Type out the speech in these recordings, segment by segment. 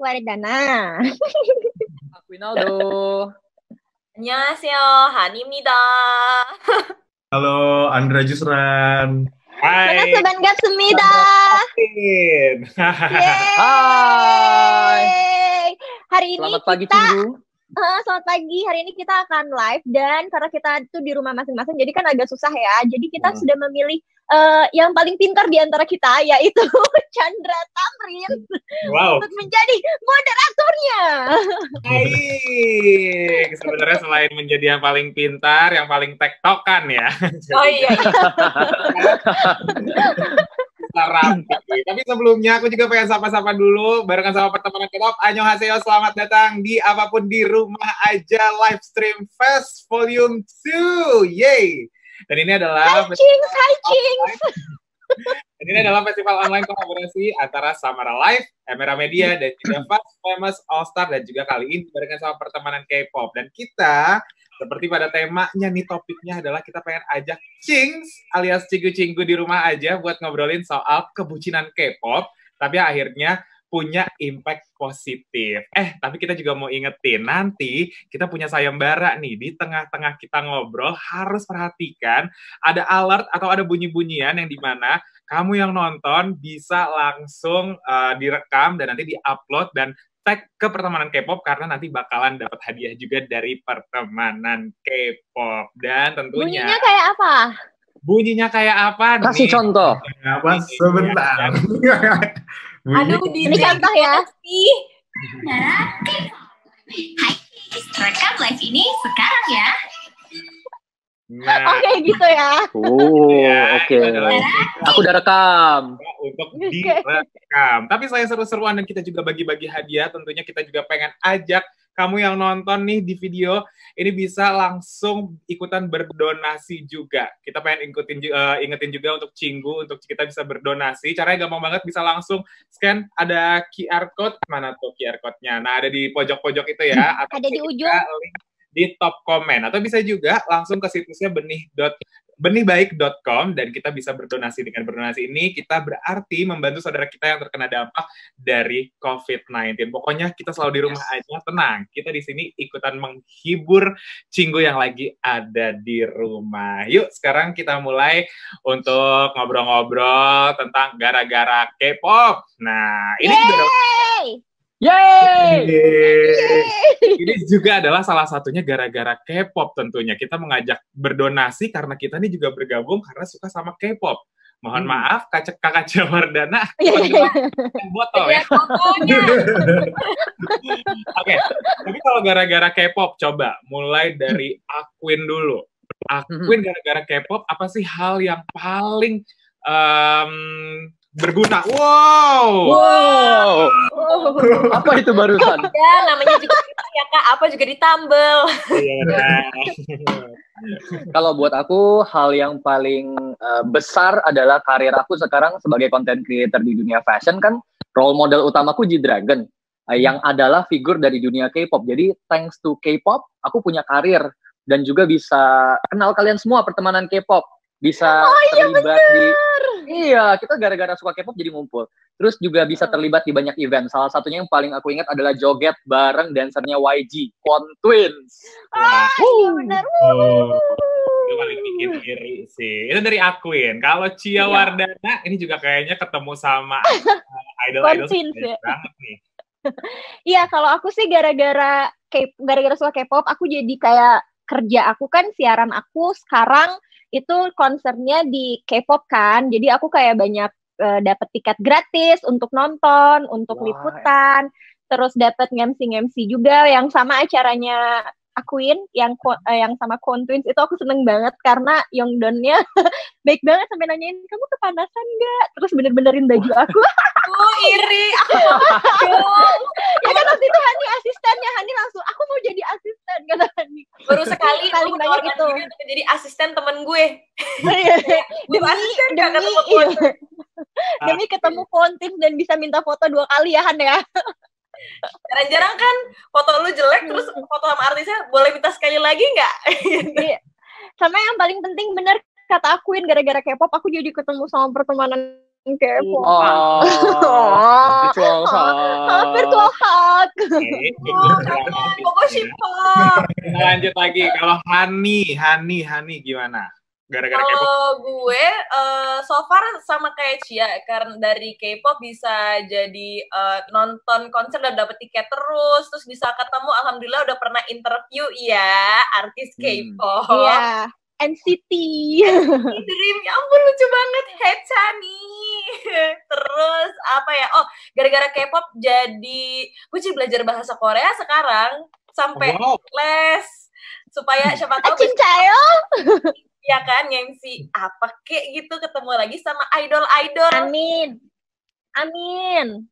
Wardana. Aquinaldo. 안녕하세요, 한입니다. Halo, Andra Jusran. Mana Sobat Gapsemida. Hai. Hari ini Selamat pagi, kita Cinggu. selamat pagi. Hari ini kita akan live dan karena kita itu di rumah masing-masing, jadi kan agak susah ya. Jadi kita sudah memilih yang paling pintar di antara kita, yaitu Chandra Tamrin, untuk menjadi moderatornya. Baik, sebenarnya selain menjadi yang paling pintar, yang paling tektokan ya. Oh iya. Rapi. Tapi sebelumnya aku juga pengen sapa-sapa dulu barengan sama pertemanan K-pop. Annyeonghaseyo, selamat datang di apapun di rumah aja live stream Fest Volume 2. Yay! Dan ini adalah Hi Cings. Dan ini adalah festival online kolaborasi antara Samara Live, Emera Media, dan juga Fast Famous All Star, dan juga kali ini barengan sama pertemanan K-pop. Dan kita, seperti pada temanya nih, topiknya adalah kita pengen ajak Cings alias Cinggu-Cinggu di rumah aja buat ngobrolin soal kebucinan K-pop, tapi akhirnya punya impact positif. Tapi kita juga mau ingetin, nanti kita punya sayembara nih, di tengah-tengah kita ngobrol, harus perhatikan ada alert atau ada bunyi-bunyian yang dimana kamu yang nonton bisa langsung direkam dan nanti di-upload dan tag ke pertemanan K-pop, karena nanti bakalan dapat hadiah juga dari pertemanan K-pop. Dan tentunya Bunyinya kayak apa? Bunyinya kayak apa nih? Kasih contoh. Apa? Sebentar. Aduh, ini contoh ya. Hai, rekam live ini sekarang ya. Nah, Oke, gitu ya. Oke. Aku udah rekam. Untuk direkam. Tapi saya seru-seruan dan kita juga bagi-bagi hadiah. Tentunya kita juga pengen ajak kamu yang nonton nih di video ini bisa langsung ikutan berdonasi juga. Kita pengen ingetin juga untuk Cinggu, untuk kita bisa berdonasi. Caranya gampang banget, bisa langsung scan, ada QR code. Mana tuh QR code-nya? Nah, ada di pojok-pojok itu ya. Atau ada di ujung. Link di top komen. Atau bisa juga langsung ke situsnya benihbaik.com dan kita bisa berdonasi. Dengan berdonasi ini kita berarti membantu saudara kita yang terkena dampak dari COVID-19. Pokoknya kita selalu di rumah aja, tenang. Kita di sini ikutan menghibur Cinggu yang lagi ada di rumah. Yuk, sekarang kita mulai untuk ngobrol-ngobrol tentang gara-gara K-pop. Nah, ini juga Yeay! Ini juga adalah salah satunya gara-gara K-pop tentunya. Kita mengajak berdonasi karena kita ini juga bergabung karena suka sama K-pop. Mohon maaf, kakak Wardana, botol ya. Oke, tapi kalau gara-gara K-pop, coba mulai dari Aquin dulu. Aquin gara-gara K-pop, apa sih hal yang paling berguna? Wow. Apa itu barusan? Ya, namanya juga ya Kak, apa juga ditambel. Kalau buat aku, hal yang paling besar adalah karir aku sekarang sebagai content creator di dunia fashion. Kan role model utamaku G-Dragon, yang adalah figur dari dunia K-pop. Jadi thanks to K-pop, aku punya karir dan juga bisa kenal kalian semua pertemanan K-pop. Bisa terlibat Iya, kita gara-gara suka K-pop jadi ngumpul. Terus juga bisa terlibat di banyak event. Salah satunya yang paling aku ingat adalah joget bareng dansernya YG, Kwon Twins. Iya benar. Itu paling bikin iri sih. Itu dari Aquin. Kalau Cia Wardana, ini juga kayaknya ketemu sama idol-idol banget nih. Iya, kalau aku sih gara-gara suka K-pop, aku jadi kayak kerja aku kan siaran aku sekarang itu konsernya di K-pop kan, jadi aku kayak banyak dapat tiket gratis untuk nonton, untuk liputan, terus dapat ngemsi juga yang sama acaranya Aquin, yang sama Kwon Twins itu aku seneng banget karena Yongdonnya baik banget sampai nanyain kamu kepanasan nggak, terus bener-benerin baju aku. Iri aku. Ya kan waktu itu Hani asistennya, Hani langsung aku mau jadi asisten kata Hani. Baru sekali paling banyak itu untuk jadi asisten temen gue. demi ketemu Kwon Twins dan bisa minta foto 2 kali ya Han ya. Jarang-jarang kan foto lu jelek terus foto sama artisnya boleh minta sekali lagi nggak? Sama yang paling penting bener kata Aquin, gara-gara K-pop aku jadi ketemu sama pertemanan K-pop. Virtual hug. Virtual hug. Shippok. Koko Shippok. Kita lanjut lagi. Kalau Hani gimana? Gara-gara K-pop. Kalau gue so far sama kayak Cia, karena dari K-pop bisa jadi nonton konser dan dapet tiket terus bisa ketemu. Alhamdulillah udah pernah interview ya artis K-pop. Iya, NCT. Dream, ya ampun lucu banget, Haechani. Terus apa ya? Oh, gara-gara K-pop gue jadi belajar bahasa Korea sekarang sampai les supaya siapa tahu Cincayo. ya kan MC apa kek gitu ketemu lagi sama idol-idol. Amin.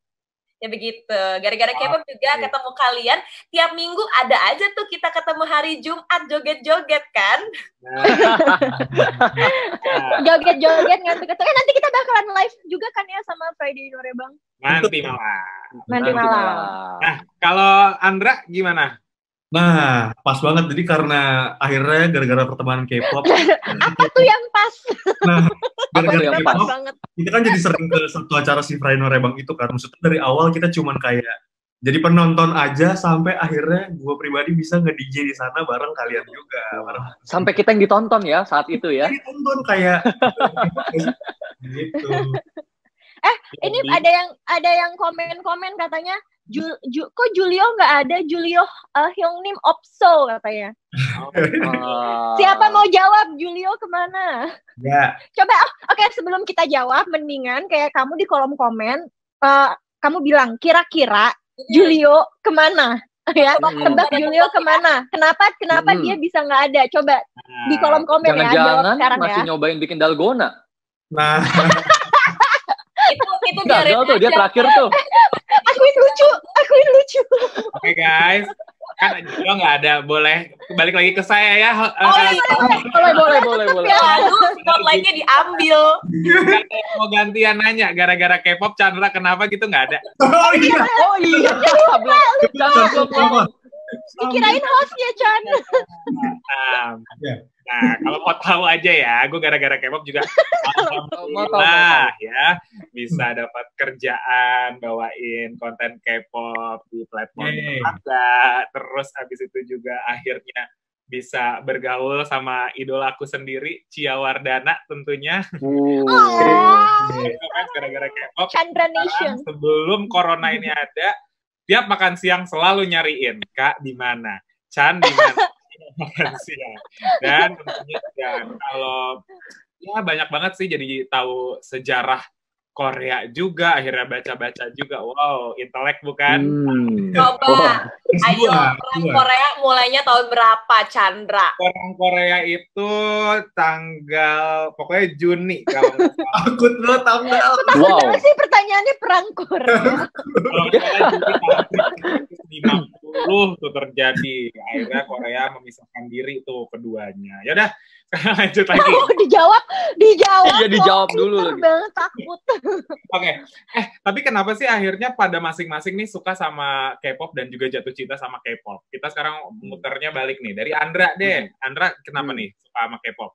Ya begitu. Gara-gara K-pop juga ketemu kalian. Tiap minggu ada aja tuh kita ketemu hari Jumat joget-joget kan. Joget-joget ngantuk-ngantuk. Nanti kita bakalan live juga kan ya sama Friday Norebang. Nanti malam. Nah, kalau Andra gimana? Nah, pas banget. Jadi karena akhirnya gara-gara pertemanan K-pop. Apa tuh yang pas? Nah, gara-gara yang K-pop, banget. kita kan jadi sering ke satu acara si Friday Norebang itu kan. Maksudnya dari awal kita cuman kayak jadi penonton aja sampai akhirnya gue pribadi bisa nge-DJ di sana bareng kalian juga. Sampai kita yang ditonton ya saat itu ya. Ditonton kayak gitu. Ini ada yang komen katanya kok Julio nggak ada, Julio Hyungnim Opso katanya. Siapa mau jawab Julio kemana? Ya. Coba oke, sebelum kita jawab mendingan kayak kamu di kolom komen kamu bilang kira-kira Julio kemana ya, tebak Julio kemana, kenapa dia bisa nggak ada, coba di kolom komen ya, jawab sekarang masih nyobain bikin dalgona. Nah. itu dia terakhir tuh. Akuin lucu. Oke guys, kan Julio nggak ada, boleh balik lagi ke saya ya. Boleh. Aduh, spotlightnya diambil. Mau gantian nanya, gara-gara K-pop Chandra kenapa gitu nggak ada? Oh iya. Dikirain hostnya Chan. Nah, kalau mau tahu aja ya, gue gara-gara K-pop juga alhamdulillah ya bisa dapat kerjaan bawain konten K-pop di platform tetangga. Terus habis itu juga akhirnya bisa bergaul sama idolaku sendiri, Cia Wardana tentunya. Gara-gara K-pop. Chandra Nation. Sebelum corona ini ada, tiap makan siang selalu nyariin, Kak di mana? Chan di mana? Makan siang. Dan tentunya kalau ya banyak banget sih jadi tahu sejarah Korea juga, akhirnya baca-baca juga. Wow, intelek bukan? Coba, ayo perang Korea mulainya tahun berapa, Chandra? Perang Korea itu tanggal, pokoknya Juni kalau nggak salah. Takut lo tanggal. Wow. Kenapa sih pertanyaannya perang Korea? Kalau nggak salah Juni tahun 50 tuh terjadi. Akhirnya Korea memisahkan diri tuh keduanya. Yaudah, sekarang lanjut lagi. Dijawab. Iya, dijawab dulu lagi. Banget takut. Oke. Tapi kenapa sih akhirnya pada masing-masing nih suka sama K-pop dan juga jatuh cinta sama K-pop? Kita sekarang muternya balik nih. Dari Andra deh. Andra kenapa nih suka sama K-pop?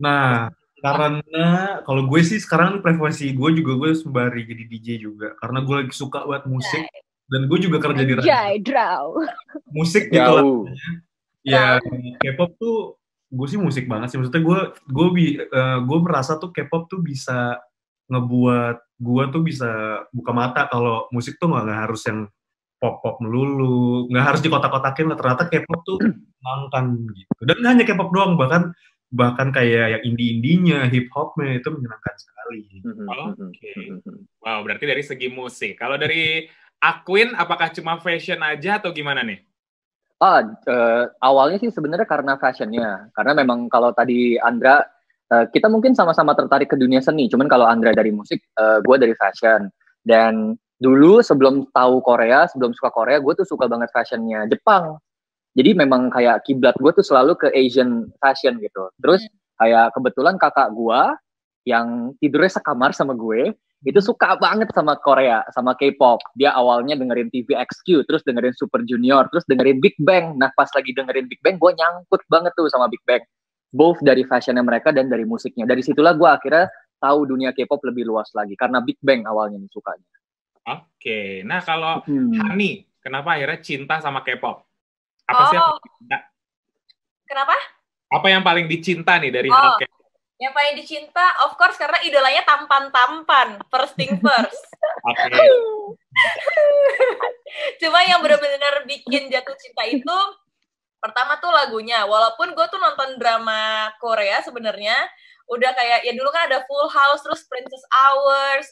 Nah, karena kalau gue sih sekarang preferensi gue sembari jadi DJ juga. Karena gue lagi suka buat musik. Dan gue juga kerja di radio. Musik gitu lah. Ya, K-pop tuh gue sih musik banget sih. Maksudnya gue merasa tuh K-pop tuh bisa ngebuat gue tuh bisa buka mata kalau musik tuh nggak harus yang pop melulu, nggak harus dikotak-kotakin lah. Ternyata K-pop tuh menyenangkan gitu. Dan nggak hanya K-pop doang, bahkan kayak yang indie-indinya, hip-hopnya itu menyenangkan sekali. Oke. Wow, berarti dari segi musik. Kalau dari Aquin, apakah cuma fashion aja atau gimana nih? Awalnya sih sebenarnya karena fashionnya. Karena memang kalau tadi Andra, kita mungkin sama-sama tertarik ke dunia seni. Cuman kalau Andra dari musik, gue dari fashion. Dan dulu sebelum tahu Korea, sebelum suka Korea, gue tuh suka banget fashionnya Jepang. Jadi memang kayak kiblat gue tuh selalu ke Asian fashion gitu. Terus kayak kebetulan kakak gue yang tidurnya sekamar sama gue, itu suka banget sama Korea, sama K-pop. Dia awalnya dengerin TVXQ, terus dengerin Super Junior, terus dengerin Big Bang. Nah, pas lagi dengerin Big Bang, gue nyangkut banget tuh sama Big Bang. Both dari fashionnya mereka dan dari musiknya. Dari situlah gue akhirnya tahu dunia K-pop lebih luas lagi. Karena Big Bang awalnya nih sukanya. Oke. Nah, kalau Hani, kenapa akhirnya cinta sama K-pop? Apa sih yang dicinta? Kenapa? Apa yang paling dicinta nih dari hal K-pop? Yang paling dicinta, of course, karena idolanya tampan-tampan. First thing first. Oke. Cuma yang benar-benar bikin jatuh cinta itu, pertama tuh lagunya. Walaupun gue tuh nonton drama Korea sebenarnya, udah kayak, ya dulu kan ada Full House, terus Princess Hours,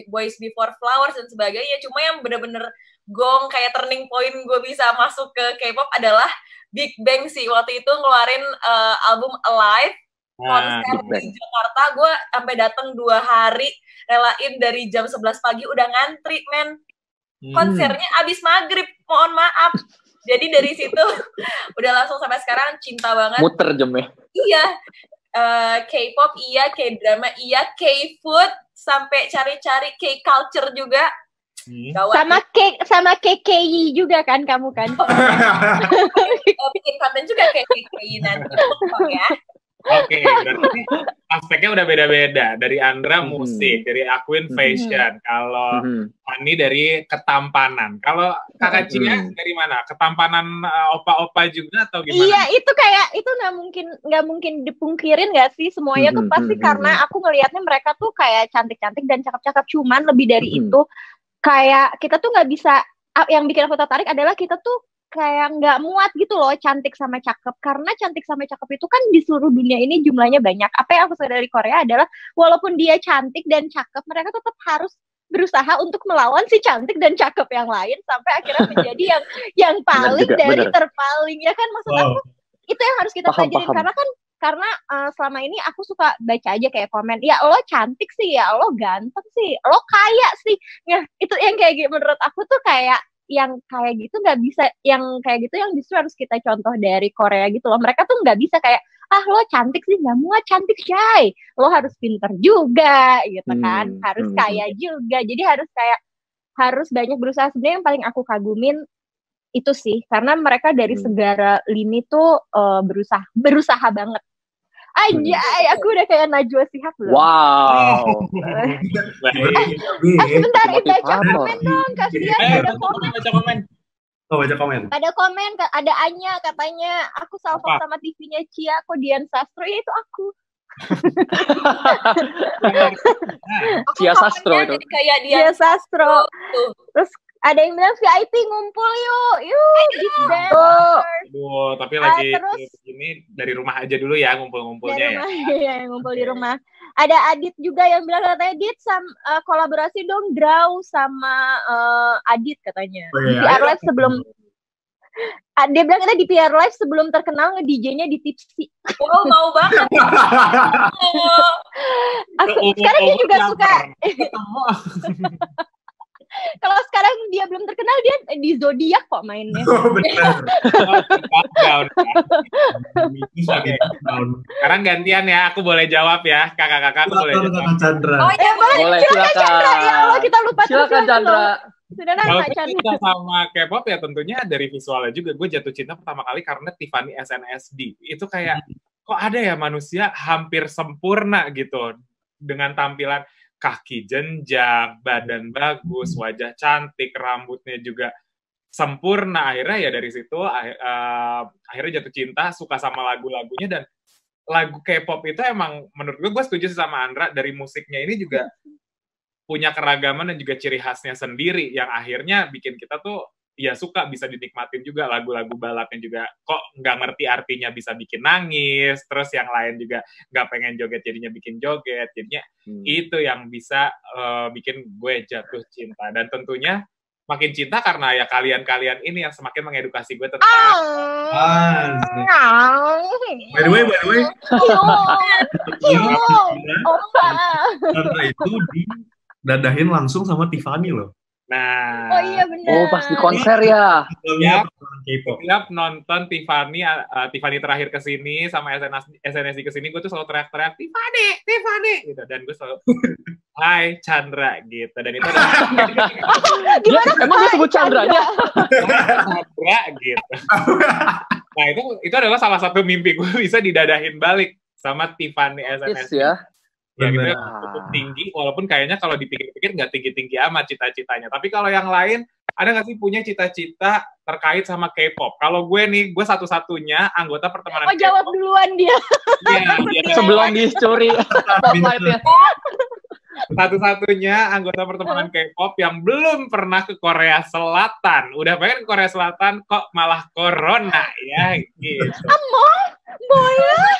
Boys Before Flowers, dan sebagainya. Cuma yang benar-benar gong, kayak turning point gue bisa masuk ke K-pop adalah Big Bang sih. Waktu itu ngeluarin album Alive, konser di Jakarta, gue sampai datang 2 hari, relain dari jam 11 pagi udah ngantri, men. Konsernya abis maghrib, mohon maaf. Jadi dari situ udah langsung sampai sekarang cinta banget. Muter jamnya. Iya, K-pop iya, K-drama iya, K-food, sampai cari-cari K-culture juga. Sama KKI juga kan kamu kan? Bikin konten juga kayak KKI nanti ya. Oke, berarti aspeknya udah beda-beda. Dari Andra musik, dari Aquin fashion, kalau Fanny dari ketampanan. Kalau Kakak Cia dari mana? Ketampanan opa-opa juga atau gimana? Iya, itu kayak itu nggak mungkin dipungkirin nggak sih, semuanya tuh pasti karena aku ngelihatnya mereka tuh kayak cantik-cantik dan cakep-cakep, cuman lebih dari itu kayak kita tuh nggak bisa, yang bikin aku tertarik adalah kita tuh kayak nggak muat gitu loh cantik sama cakep, karena cantik sama cakep itu kan di seluruh dunia ini jumlahnya banyak. Apa yang aku sadari dari Korea adalah walaupun dia cantik dan cakep, mereka tetap harus berusaha untuk melawan si cantik dan cakep yang lain sampai akhirnya menjadi yang paling dari terpaling, ya kan, maksud aku itu yang harus kita pelajarin. Karena selama ini aku suka baca aja kayak komen, ya lo cantik sih, ya lo ganteng sih, lo kaya sih, ya itu yang kayak gitu. Menurut aku tuh kayak yang kayak gitu nggak bisa, yang kayak gitu yang justru harus kita contoh dari Korea gitu loh. Mereka tuh nggak bisa kayak, lo cantik sih, nggak muat cantik Shay, lo harus pinter juga gitu kan, harus kaya juga, jadi harus banyak berusaha. Sebenarnya yang paling aku kagumin itu sih, karena mereka dari segala lini tuh berusaha banget. Anjay, aku udah kayak Najwa Shihab loh. Wow. Sebentar, baca komen dong, kasihan ada komen. Baca komen. Ada komen, ada Anya katanya, aku salvo sama TV-nya Cia, kok Dian Sastro, ya itu aku. Cia Sastro itu. Jadi kayak Cia Sastro. Terus ada yang bilang VIP ngumpul yuk, Big Bang. Aduh, tapi lagi ini dari rumah aja dulu ya ngumpul-ngumpulnya ya. Ngumpul di rumah. Ada Adit juga yang bilang katanya, Dit kolaborasi dong Draw sama Adit katanya. Di PR Live sebelum dia bilang kita di PR Live sebelum terkenal nge-DJ-nya di Tipsy. Oh, mau banget. Sekarang dia juga suka. Kalau sekarang dia belum terkenal, dia di Zodiac kok mainnya. Oh, benar. Sekarang gantian ya, aku boleh jawab ya, kakak-kakak aku boleh jawab. Chandra. Oh ya boleh, silakan Chandra. Ya Allah, kita lupa. Silakan Chandra. Kalau cinta sama K-pop ya tentunya dari visualnya juga. Gue jatuh cinta pertama kali karena Tiffany SNSD. Itu kayak, kok ada ya manusia hampir sempurna gitu. Dengan tampilan kaki jenjang, badan bagus, wajah cantik, rambutnya juga sempurna. Akhirnya ya dari situ akhirnya jatuh cinta, suka sama lagu-lagunya. Dan lagu K-pop itu emang menurut gue setuju sama Andra, dari musiknya ini juga punya keragaman dan juga ciri khasnya sendiri yang akhirnya bikin kita tuh ya suka, bisa dinikmatin juga. Lagu-lagu balapnya juga kok nggak ngerti artinya bisa bikin nangis, terus yang lain juga nggak pengen joget jadinya bikin joget, jadinya itu yang bisa bikin gue jatuh cinta. Dan tentunya makin cinta karena ya kalian-kalian ini yang semakin mengedukasi gue tentang by the way karena itu didadahin langsung sama Tiffany loh. Nah, oh iya benar. Oh, pas di konser ya. Tiap nonton Tiffany terakhir kesini sama SNSD kesini, gue tuh selalu teriak-teriak Tiffany gitu, dan gue selalu Hai Chandra gitu, dan itu gimana? Emang gue sebut Chandranya? Chandra gitu. Nah itu adalah salah satu mimpi gue bisa didadahin balik sama Tiffany SNSD. Ya. Ya gitu cukup tinggi, walaupun kayaknya kalau dipikir-pikir nggak tinggi-tinggi amat cita-citanya. Tapi kalau yang lain ada nggak sih punya cita-cita terkait sama K-pop? Kalau gue nih, gue satu-satunya anggota pertemanan K-pop. Jawab duluan dia. Iya, sebelum dicuri spotlight-nya. Satu-satunya anggota pertemanan K-pop yang belum pernah ke Korea Selatan. Udah pengen ke Korea Selatan, kok malah corona ya gitu. Boleh.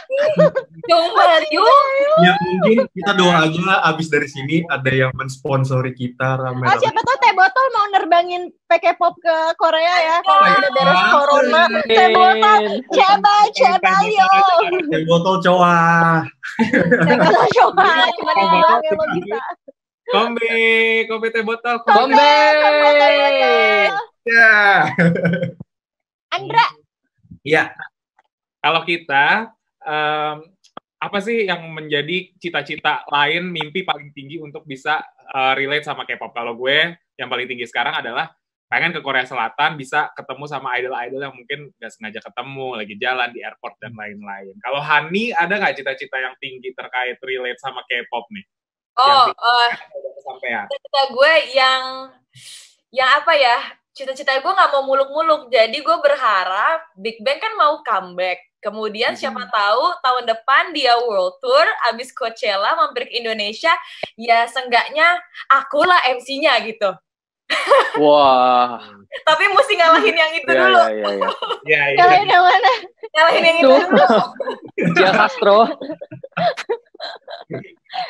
Ya mungkin kita doa aja abis dari sini ada yang mensponsori kita rame-rame. Oh, siapa tahu Teh Botol mau nerbangin K-pop ke Korea ya kalau udah beres corona. Teh Botol, coba yo. Teh Botol coba. Teh Botol coba, cuma itu doang yang lo bisa. Kombe Teh Botol. Kombe. Ya. Andra. Iya. Kalau kita, apa sih yang menjadi cita-cita lain, mimpi paling tinggi untuk bisa relate sama K-pop? Kalau gue, yang paling tinggi sekarang adalah pengen ke Korea Selatan, bisa ketemu sama idol-idol yang mungkin gak sengaja ketemu, lagi jalan di airport dan lain-lain. Kalau Hani, ada nggak cita-cita yang tinggi terkait relate sama K-pop nih? Cita-cita gue yang apa ya? Cita-cita gue nggak mau muluk-muluk, jadi gue berharap Big Bang kan mau comeback. Kemudian siapa tahu tahun depan dia world tour, abis Coachella mampir ke Indonesia, ya seenggaknya akulah MC-nya gitu. Wah. Tapi mesti ngalahin yang itu dulu. Iya. Ngalahin yang mana? Ngalahin yang itu dulu. Dia Castro.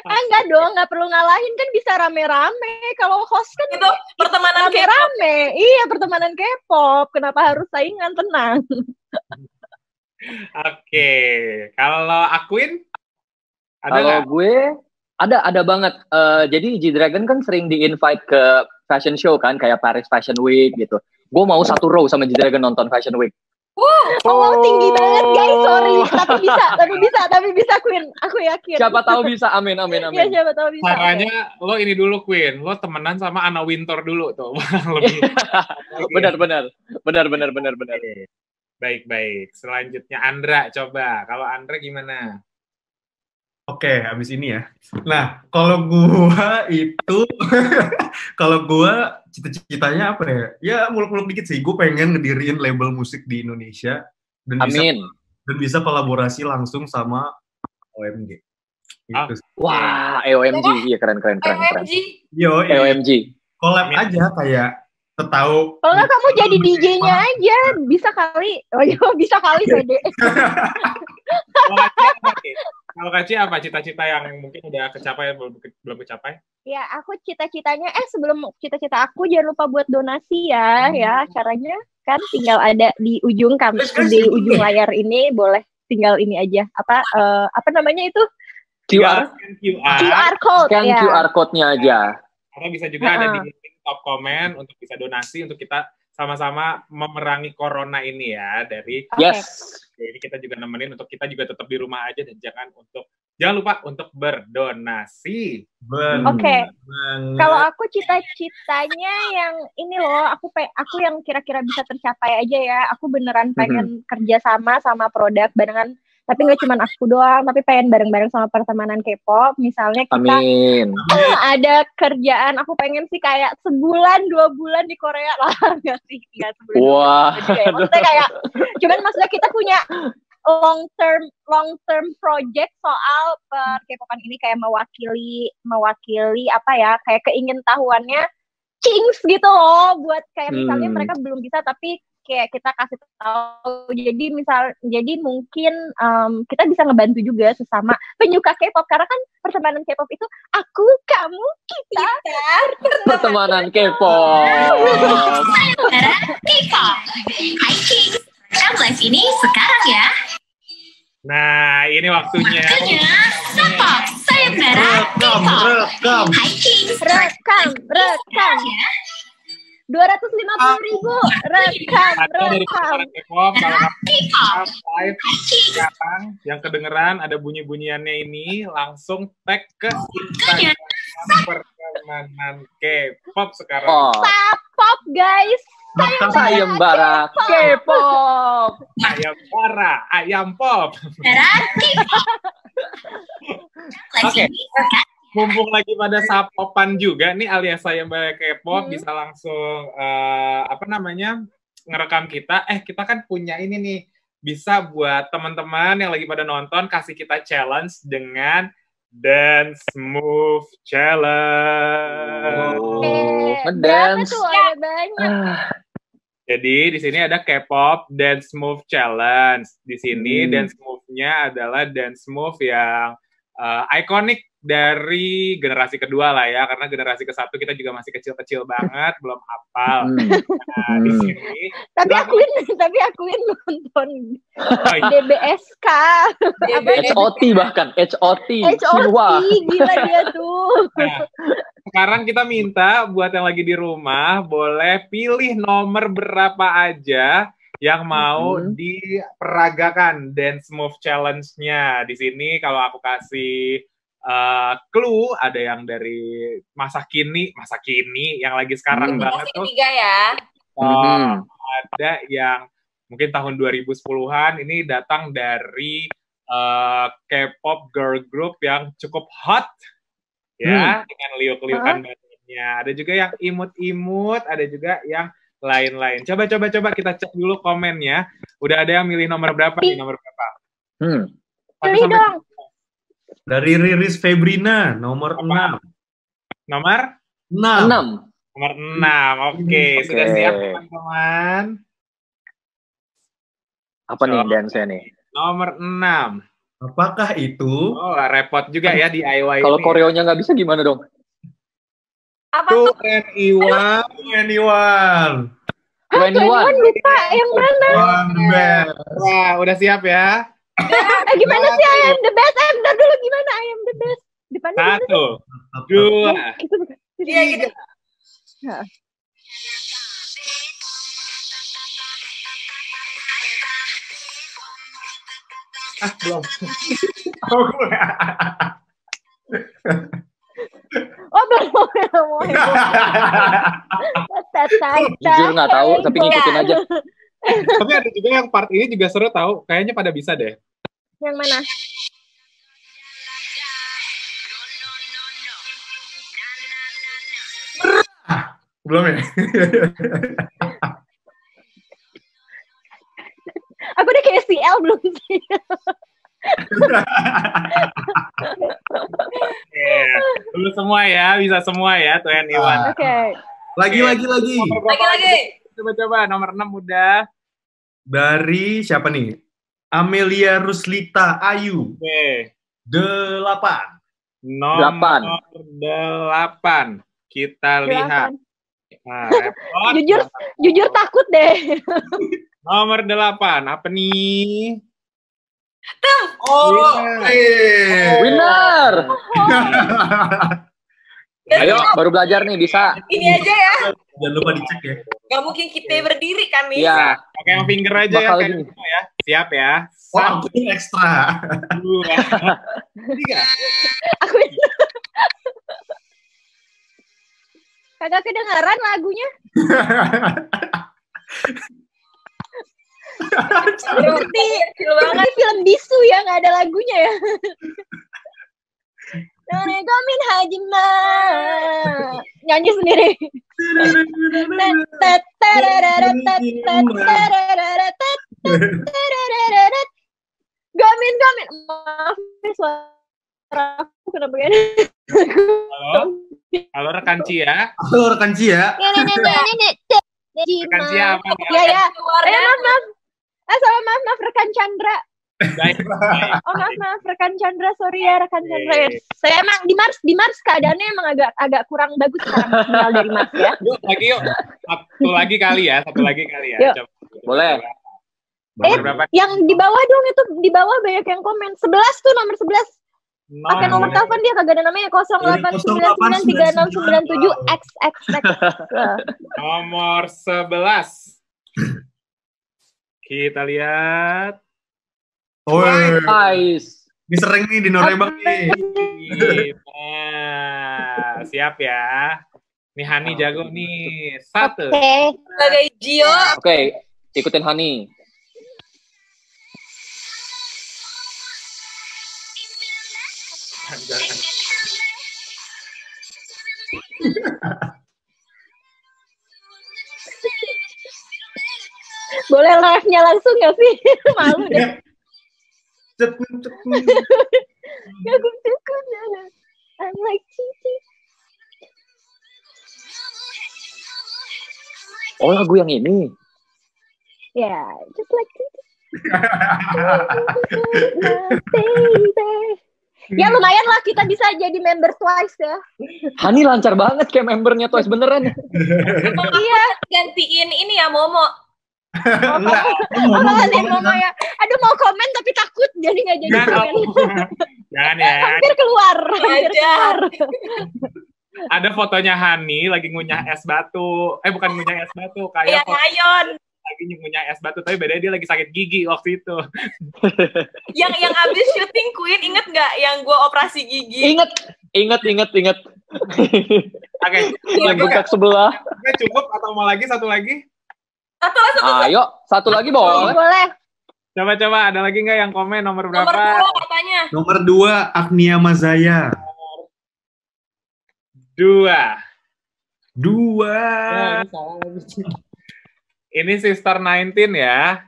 Enggak dong, nggak perlu ngalahin, kan bisa rame-rame. Kalau host kan itu pertemanan rame-rame. Iya, pertemanan K-pop. Kenapa harus saingan? Tenang. Oke, kalau Aquin? Kalau gue ada banget. Jadi G-Dragon kan sering di-invite ke fashion show kan, kayak Paris Fashion Week gitu. Gue mau satu row sama G-Dragon nonton Fashion Week. Oh, tinggi banget guys, sorry. Tapi bisa Queen, aku yakin. Siapa tahu bisa, amin. Ya, siapa tahu bisa. Caranya lo ini dulu Queen, lo temenan sama Anna Wintour dulu tuh. Lebih. Benar. Baik. Selanjutnya Andra, coba. Kalau Andra gimana? Oke, habis ini ya. Nah, kalau gua itu, kalau gua cita-citanya apa ya? Ya muluk-muluk dikit sih. Gue pengen ngediriin label musik di Indonesia dan bisa kolaborasi langsung sama OMG. Gitu. Wah, OMG, iya keren. OMG. Collab aja kayak tahu. Kalau nggak kamu jadi DJ-nya aja, bisa kali. Bisa kali pede. Kalau Kaci apa cita-cita yang mungkin udah kecapai belum kecapai? Ya, aku cita-citanya sebelum cita-cita aku jangan lupa buat donasi ya. Ya, caranya kan tinggal ada di ujung di ujung layar ini, boleh tinggal ini aja. Apa namanya itu? QR code. Scan ya. QR code-nya aja. Karena bisa juga ada di top komen untuk bisa donasi untuk kita sama-sama memerangi corona ini ya dari. Yes. Jadi kita juga nemenin untuk kita juga tetap di rumah aja dan jangan lupa untuk berdonasi. Oke. Kalau aku cita-citanya yang ini loh, aku yang kira-kira bisa tercapai aja ya. Aku beneran pengen kerja sama produk barengan. Tapi nggak cuma aku doang, tapi pengen bareng-bareng sama pertemanan K-pop. Misalnya kita ada kerjaan, aku pengen sih kayak sebulan, 2 bulan di Korea lah, nggak sebulan. Wah. Maksudnya kayak, maksudnya kita punya long term project soal K-popan ini kayak mewakili apa ya, kayak keingin-tahuannya Kings gitu loh, buat kayak misalnya mereka belum bisa tapi kayak kita kasih tahu, jadi mungkin kita bisa ngebantu juga sesama penyuka K-pop karena kan pertemanan K-pop itu aku, kamu, kita. Pertemanan K-pop. K-pop. Hai Kings, rekam live ini sekarang ya. Nah, ini waktunya. K-pop, sayembara K-pop. Hai Kings, rekam. 250.000 rekam. Live sekarang yang kedengeran ada bunyi-bunyiannya ini langsung tag ke Instagram pertemanan K-pop sekarang. Pop guys. Sayembara K-pop. Ayam pop. Oke. mumpung lagi pada sapopan juga nih alias saya Mbak K-pop bisa langsung ngerekam kita. Kita kan punya ini nih, bisa buat teman-teman yang lagi pada nonton kasih kita challenge dengan Dance Move Challenge. Dance. Jadi di sini ada K-pop Dance Move Challenge. Di sini dance move-nya adalah dance move yang ikonik dari generasi kedua lah ya, karena generasi ke-1 kita juga masih kecil-kecil banget, belum hafal. Nah, di sini tapi akuin nonton DBSK, HOT bahkan HOT gila dia tuh. Nah, sekarang kita minta buat yang lagi di rumah boleh pilih nomor berapa aja yang mau diperagakan dance move challenge-nya. Di sini kalau aku kasih clue, ada yang dari masa kini yang lagi sekarang banget tuh. Ya. Ada yang mungkin tahun 2010-an, ini datang dari K-pop girl group yang cukup hot ya, dengan liuk-liukan badannya. Ada juga yang imut-imut, ada juga yang lain-lain. Coba kita cek dulu komennya. Udah ada yang milih nomor berapa nih? Nomor berapa? Pilih dong. Dari Riris Febrina, nomor 6. Nomor? 6. Nomor 6, oke. Sudah siap teman-teman? Apa nih dance-nya nih? Nomor 6. Apakah itu? Oh, repot juga ya DIY. Kalau koreonya nggak bisa gimana dong? Apa tuh? 21. 21 lupa yang mana? Wah, udah siap ya? Gimana sih I am the best? Bentar dulu, gimana I am the best? Depannya 1, 2, 3. Belum. Belum. Jujur nggak tahu, tapi ngikutin aja. Tapi ada juga yang part ini juga seru tahu. Kayaknya pada bisa deh. Yang mana? Belum ya? Aku udah kayak CL belum sih? Dulu semua ya, bisa semua ya, 21. Oke. Lagi. Coba nomor 6 udah. Dari siapa nih? Amelia Ruslita Ayu. Oke. 8. Nomor 8. Kita lihat. Nah, repot. Jujur takut deh. Nomor 8. Apa nih? Winner. Ayo, baru belajar nih, bisa. Ini aja ya. Jangan lupa dicek ya. Gak mungkin kita berdiri kan nih. Iya. Pakai yang finger aja ya. Siap ya. Aku ekstra. 2, 3. Kagak kedengaran lagunya. Seperti film bisu ya, nggak ada lagunya ya. Negomin Hajima nyanyi sendiri. Gamin. Maaf suara aku kenapa gini? Halo rekan Cia. Rekan Cia. Rekan Cia apa nih? Ya. Maaf rekan Chandra. Baik. Maaf rekan Chandra, sorry ya rekan Chandra. Saya emang di Mars keadaannya emang agak kurang bagus sekarang tinggal dari Mars ya. Yuk. Satu lagi kali ya. Coba. Boleh. Yang di bawah dong, itu di bawah banyak yang komen. 11 tuh, nomor 11. Pakai nomor telepon dia kagak ada namanya 08993697XX. Nomor 11. Kita lihat. Nice. Ini sering nih di Norebang nih. Nah, siap ya. Nih Hani jago nih. 1. Sebagai Gio. Oke, ikutin Hani. Boleh live-nya langsung gak sih? Malu deh. Cekun. I'm like Cici. Oh, lagu yang ini. Yeah, just like Cici. Baby. Ya lumayan lah kita bisa jadi member Twice ya. Hani lancar banget kayak membernya Twice beneran. Iya. Gantiin ini ya Momo. Momo ya. Aduh mau komen tapi takut jadi nggak jadi komen. Jangan ya. Hampir keluar. Ada fotonya Hani lagi ngunyah es batu. Bukan ngunyah es batu, kayak Ayon. Lagi ngunyah es batu, tapi bedanya dia lagi sakit gigi waktu itu. yang abis syuting Queen, inget nggak yang gue operasi gigi? Ingat. Oke. Yang bengkak sebelah. Cukup atau mau lagi satu lagi? Ayo, satu lagi boleh. Boleh. Coba ada lagi nggak yang komen nomor berapa? Nomor 2 katanya. Nomor 2 Agnia Mazaya. 2. Ini Sister 19 ya.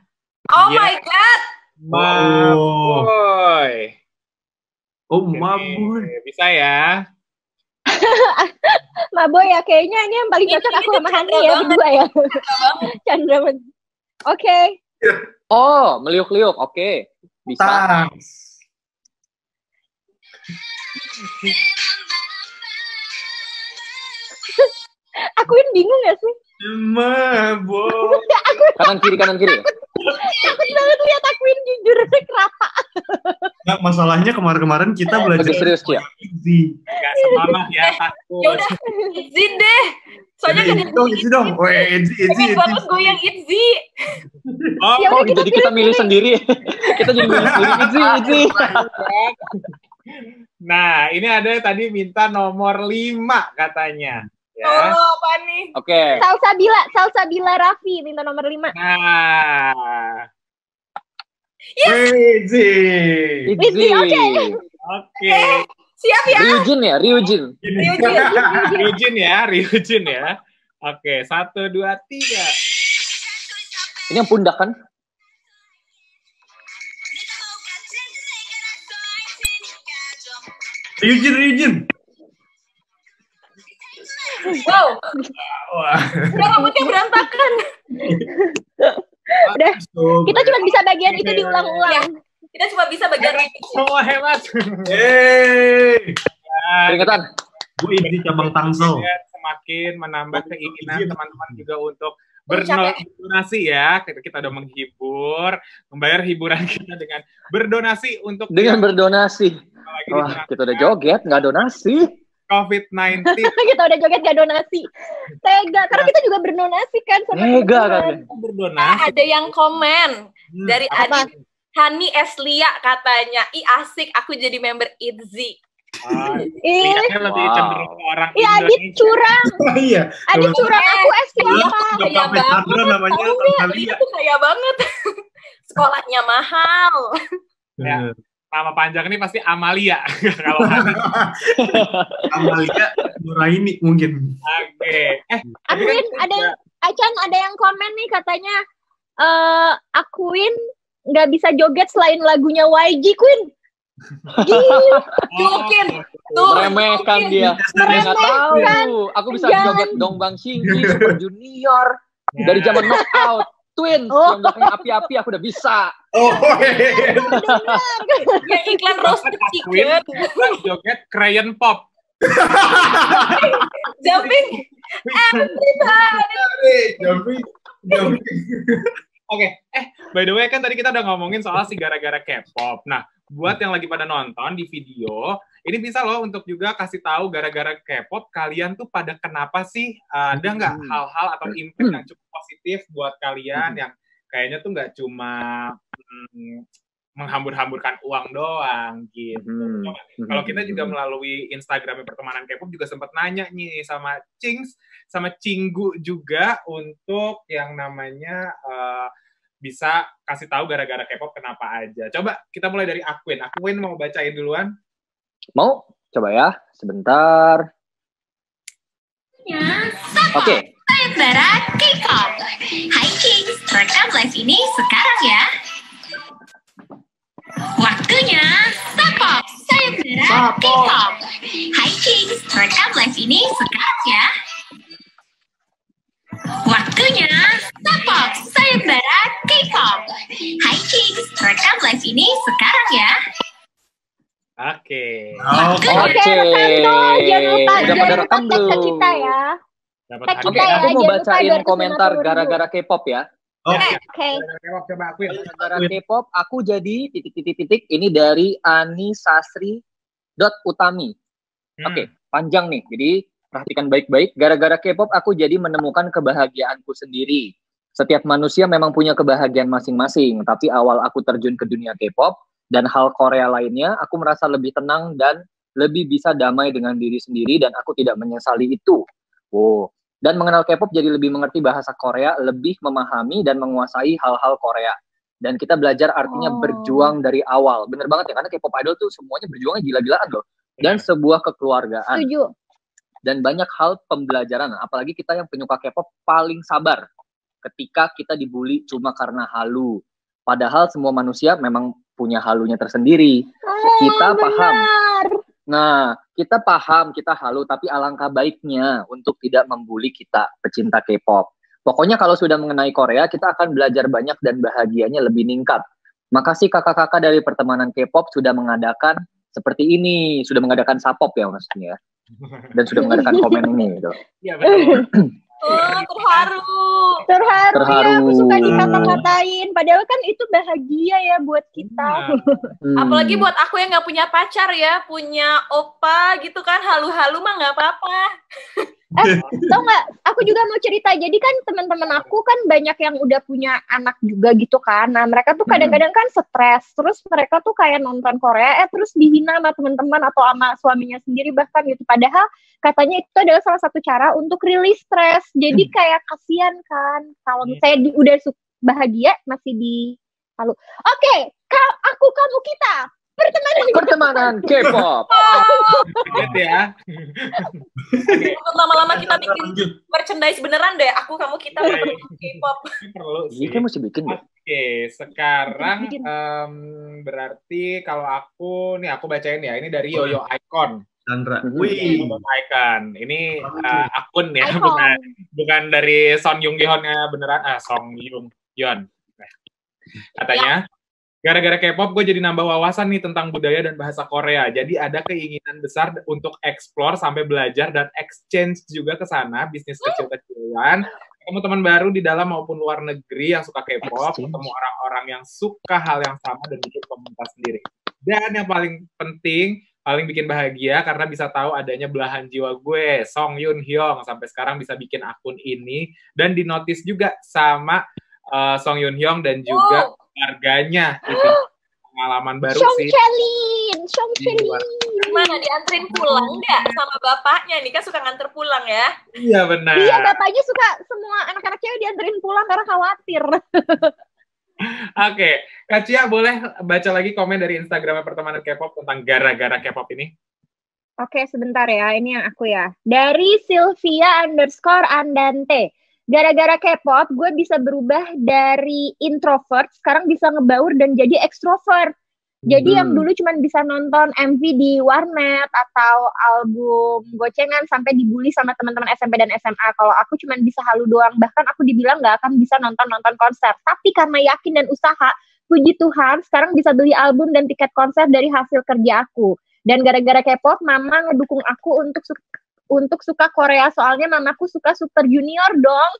Oh my god. Maboy. Oh, Maboy. Bisa ya. Maboy ya, kayaknya ini yang paling cocok aku sama Hani ya, berdua ya. Chandra. Oke. Oh, meliuk-liuk. Oke. Bisa. Akuin bingung gak sih? Maboy. Kanan kiri. Takut banget lihat Akuin jujur kerata. Nah, masalahnya kemarin kita belajar serius ya. Gak semangat ya, takut. Ya udah, izin deh. Soalnya kan Itzy dong. Itzy. banget gue yang Itzy. Oh, jadi kita milih sendiri. Kita jadi milih sendiri Itzy. Nah, ini ada yang tadi minta nomor 5 katanya. Ya. Oh, apa nih? Oke. Salsabila Raffi minta nomor 5. Nah. Itzy. Oke. Siap ya? Ryujin. Ryujin ya. Oke, 1, 2, 3. Ini yang pundak kan? Ryujin. Wow. Rambutnya berantakan. Udah. Kita cuma bisa bagian itu diulang-ulang. Ya, kita cuma bisa bagian itu. Semua hebat. Peringatan. Gue Itzy cabang Tangsel. Semakin menambah keinginan teman-teman juga untuk berdonasi ya. Kita udah menghibur, membayar hiburan kita dengan berdonasi untuk berdonasi. Wah, kita udah joget, nggak donasi. COVID-19. Kita udah joget gak donasi. Tega, karena kita juga berdonasi kan sama Tega kan. Berdonasi. Ada yang komen dari Adi Hani Eslia katanya, asik aku jadi member Itzy. Lihatnya lebih cenderung ke orang Iya, Adit curang. Iya. Adit curang, aku siapa? Kaya banget. Namanya Dia tuh kaya banget. Sekolahnya mahal. Ya. Nama panjang ini pasti Amalia. Kalau Hani. Amalia Nuraini mungkin. Oke. Akuin ada yang komen nih katanya Akuin nggak bisa joget selain lagunya YG Queen. Jokin. Meremehkan dia. Nggak tahu. Aku bisa joget Dong Bang Shinji, Super Junior dari zaman Knockout. Twins yang belakangnya api-api aku udah bisa. Yang iklan roasted chicken. Joget Crayon Pop. Jumping everybody. Jumping. Oke, by the way kan tadi kita udah ngomongin soal si gara-gara K-pop. Nah, buat yang lagi pada nonton di video, ini bisa loh untuk juga kasih tahu gara-gara K-pop kalian tuh pada kenapa sih? Ada nggak hal-hal atau impact yang cukup positif buat kalian yang kayaknya tuh nggak cuma menghambur-hamburkan uang doang gitu. Kalau kita juga melalui Instagram pertemanan K-pop juga sempat nanya nih sama Cings, sama Cinggu juga untuk yang namanya bisa kasih tahu gara-gara K-pop kenapa aja. Coba kita mulai dari Aquin. Aquin mau bacain duluan? Mau? Coba ya, sebentar. Waktunya Sapop. Sayembara K-pop. Hai Kings, rekam live ini sekarang ya. Waktunya Sapop. Sayembara K-pop. Hai Kings, rekam live ini sekarang ya. Waktunya Sapop. Sayembara K-pop. Hai Kings, rekam live ini sekarang ya. Oke. Rekam dong. Jangan lupa tag ke kita ya. Oke, aku mau bacain komentar gara-gara K-pop ya. Oke. Coba akuin. Gara-gara K-pop, aku jadi titik. Ini dari anisasri.utami. Oke, panjang nih. Jadi perhatikan baik-baik. Gara-gara K-pop, aku jadi menemukan kebahagiaanku sendiri. Setiap manusia memang punya kebahagiaan masing-masing. Tapi awal aku terjun ke dunia K-pop dan hal Korea lainnya, aku merasa lebih tenang dan lebih bisa damai dengan diri sendiri dan aku tidak menyesali itu. Wow. Dan mengenal K-pop jadi lebih mengerti bahasa Korea, lebih memahami dan menguasai hal-hal Korea. Dan kita belajar artinya berjuang dari awal. Bener banget ya, karena K-pop idol tuh semuanya berjuangnya gila-gilaan loh. Dan sebuah kekeluargaan. Setuju. Dan banyak hal pembelajaran. Apalagi kita yang penyuka K-pop paling sabar ketika kita dibully cuma karena halu. Padahal semua manusia memang punya halunya tersendiri. Kita paham. Nah, kita paham kita halu, tapi alangkah baiknya untuk tidak membuli kita, pecinta K-pop. Pokoknya kalau sudah mengenai Korea, kita akan belajar banyak dan bahagianya lebih meningkat. Makasih kakak-kakak dari pertemanan K-pop sudah mengadakan seperti ini, sudah mengadakan Sapop ya maksudnya. Dan sudah mengadakan komen ini gitu. Iya betul. Terharu ya, aku suka dikata-katain. Padahal kan itu bahagia ya buat kita. Apalagi buat aku yang gak punya pacar ya, punya opa gitu kan, halu-halu mah gak apa-apa. Tau gak, aku juga mau cerita. Jadi kan teman-teman aku kan banyak yang udah punya anak juga gitu kan. Nah mereka tuh kadang-kadang kan stres. Terus mereka tuh kayak nonton Korea, terus dihina sama teman-teman atau sama suaminya sendiri bahkan gitu. Padahal katanya itu adalah salah satu cara untuk rilis stres. Jadi kayak kasihan kan kalau misalnya udah bahagia masih di halu. Oke, kamu kita pertemanan K-pop. Gitu ya. Untuk lama-lama kita bikin merchandise beneran deh. Aku, kamu, kita pertemanan K-pop. Perlu sih. Ini mesti bikin deh. Oke, sekarang berarti kalau aku bacain ya. Ini dari Yoyo Icon. Chandra. Wih, Icon. Ini akun ya, bukan dari Song Yung Yeon-nya beneran. Song Yung Yeon. Katanya, gara-gara K-pop gue jadi nambah wawasan nih tentang budaya dan bahasa Korea. Jadi ada keinginan besar untuk explore sampai belajar dan exchange juga ke sana, bisnis kecil-kecilan. Ketemu teman baru di dalam maupun luar negeri yang suka K-pop, ketemu orang-orang yang suka hal yang sama dan bikin komunitas sendiri. Dan yang paling penting, paling bikin bahagia karena bisa tahu adanya belahan jiwa gue, Song Yoon Hyung, sampai sekarang bisa bikin akun ini dan dinotis juga sama Song Yoon Hyung dan juga harganya. Itu pengalaman baru sih. Song Chelin. Gimana, dianterin pulang nggak sama bapaknya? Nih kan suka nganter pulang ya. Iya benar. Iya, bapaknya suka semua anak-anak cewek dianterin pulang karena khawatir. Oke, Kak Cia boleh baca lagi komen dari Instagramnya Pertemanan K-pop tentang gara-gara K-pop ini? Oke, sebentar ya. Ini yang aku ya. Dari Sylvia_Andante. Gara-gara K-pop, gue bisa berubah dari introvert, sekarang bisa ngebaur dan jadi ekstrovert. Jadi yang dulu cuma bisa nonton MV di warnet atau album gocengan sampai dibully sama teman-teman SMP dan SMA. Kalau aku cuma bisa halu doang, bahkan aku dibilang gak akan bisa nonton konser. Tapi karena yakin dan usaha, puji Tuhan, sekarang bisa beli album dan tiket konser dari hasil kerja aku. Dan gara-gara K-pop, mama ngedukung aku untuk suka Korea, soalnya mamaku suka Super Junior dong.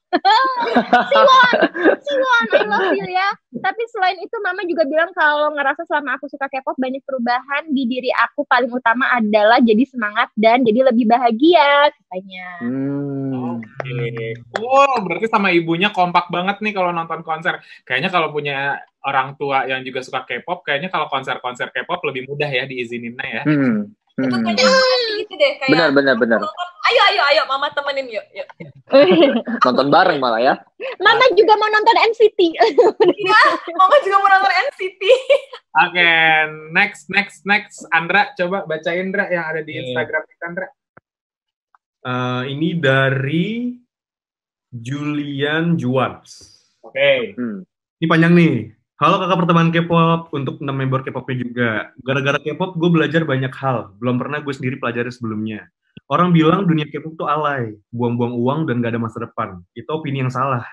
Siwon, I love you ya. Tapi selain itu mama juga bilang kalau ngerasa selama aku suka K-pop banyak perubahan di diri aku, paling utama adalah jadi semangat dan jadi lebih bahagia katanya. Oke, cool. Berarti sama ibunya kompak banget nih kalau nonton konser. Kayaknya kalau punya orang tua yang juga suka K-pop, kayaknya kalau konser-konser K-pop lebih mudah ya diizininnya ya. Itu kayaknya gitu deh, kayak benar. Ayo, mama temenin yuk. Nonton bareng malah ya. Mama juga mau nonton NCT. Iya, mama juga mau nonton NCT. Oke, next. Andra, coba bacain Andra yang ada di Instagram kita, Andra. Ini dari Julian Juans. Oke. Ini panjang nih. Halo kakak pertemanan K-pop, untuk 6 member K-popnya juga. Gara-gara K-pop gue belajar banyak hal, belum pernah gue sendiri pelajari sebelumnya. Orang bilang dunia K-pop tuh alay, buang-buang uang dan gak ada masa depan. Itu opini yang salah.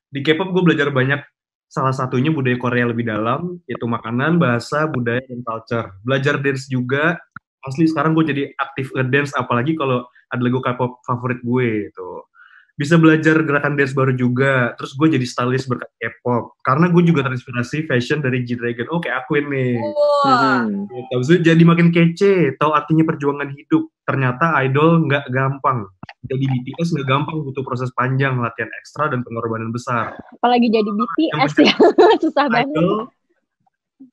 Di K-pop gue belajar banyak, salah satunya budaya Korea lebih dalam, yaitu makanan, bahasa, budaya, dan culture. Belajar dance juga, asli sekarang gue jadi aktif ngedance, apalagi kalau ada lagu K-pop favorit gue gitu. Bisa belajar gerakan dance baru juga, terus gue jadi stylist berkat K-pop. Karena gue juga terinspirasi fashion dari G-Dragon. Oh, kayak aku ini. Gitu. Jadi makin kece, tahu artinya perjuangan hidup. Ternyata idol nggak gampang. Jadi BTS nggak gampang, butuh proses panjang, latihan ekstra, dan pengorbanan besar. Apalagi jadi BTS ya, susah banget.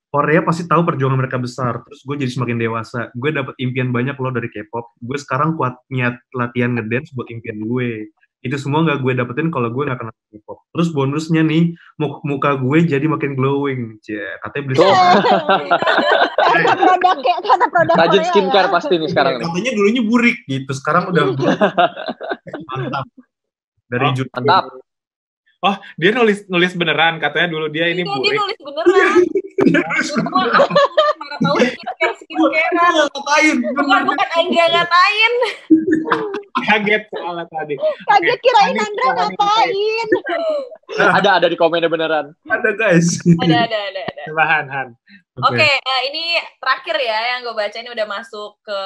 Korea pasti tahu perjuangan mereka besar. Terus gue jadi semakin dewasa. Gue dapet impian banyak loh dari K-pop. Gue sekarang kuat niat latihan ngedance buat impian gue. Itu semua nggak gue dapetin kalau gue nggak kenal K-pop. Terus bonusnya nih, muka gue jadi makin glowing. Katanya beli kata produk rajin skincare ya. Pasti nih sekarang. Katanya dulunya burik gitu, sekarang udah mantap. Dari mantap. Oh, dia nulis beneran. Katanya dulu dia ini burik. Dia nulis beneran. Mana tahu skincare. Bukan Andrea ngatain. Kaget soalnya tadi. Kaget kirain Andrea ngatain. Ada di komennya beneran. Ada guys. Ada. Han. Oke, ini terakhir ya yang gue baca, ini udah masuk ke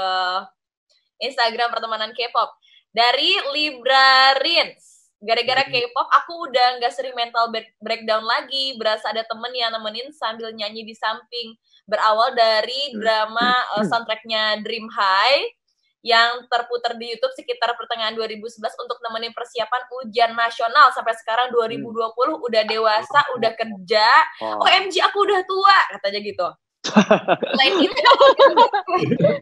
Instagram pertemanan K-pop dari Librarins. Gara-gara K-pop, aku udah nggak sering mental breakdown lagi. Berasa ada temen yang nemenin sambil nyanyi di samping. Berawal dari drama soundtracknya Dream High yang terputar di YouTube sekitar pertengahan 2011 untuk nemenin persiapan ujian nasional. Sampai sekarang 2020 udah dewasa, udah kerja. OMG, aku udah tua, katanya gitu. Selain itu,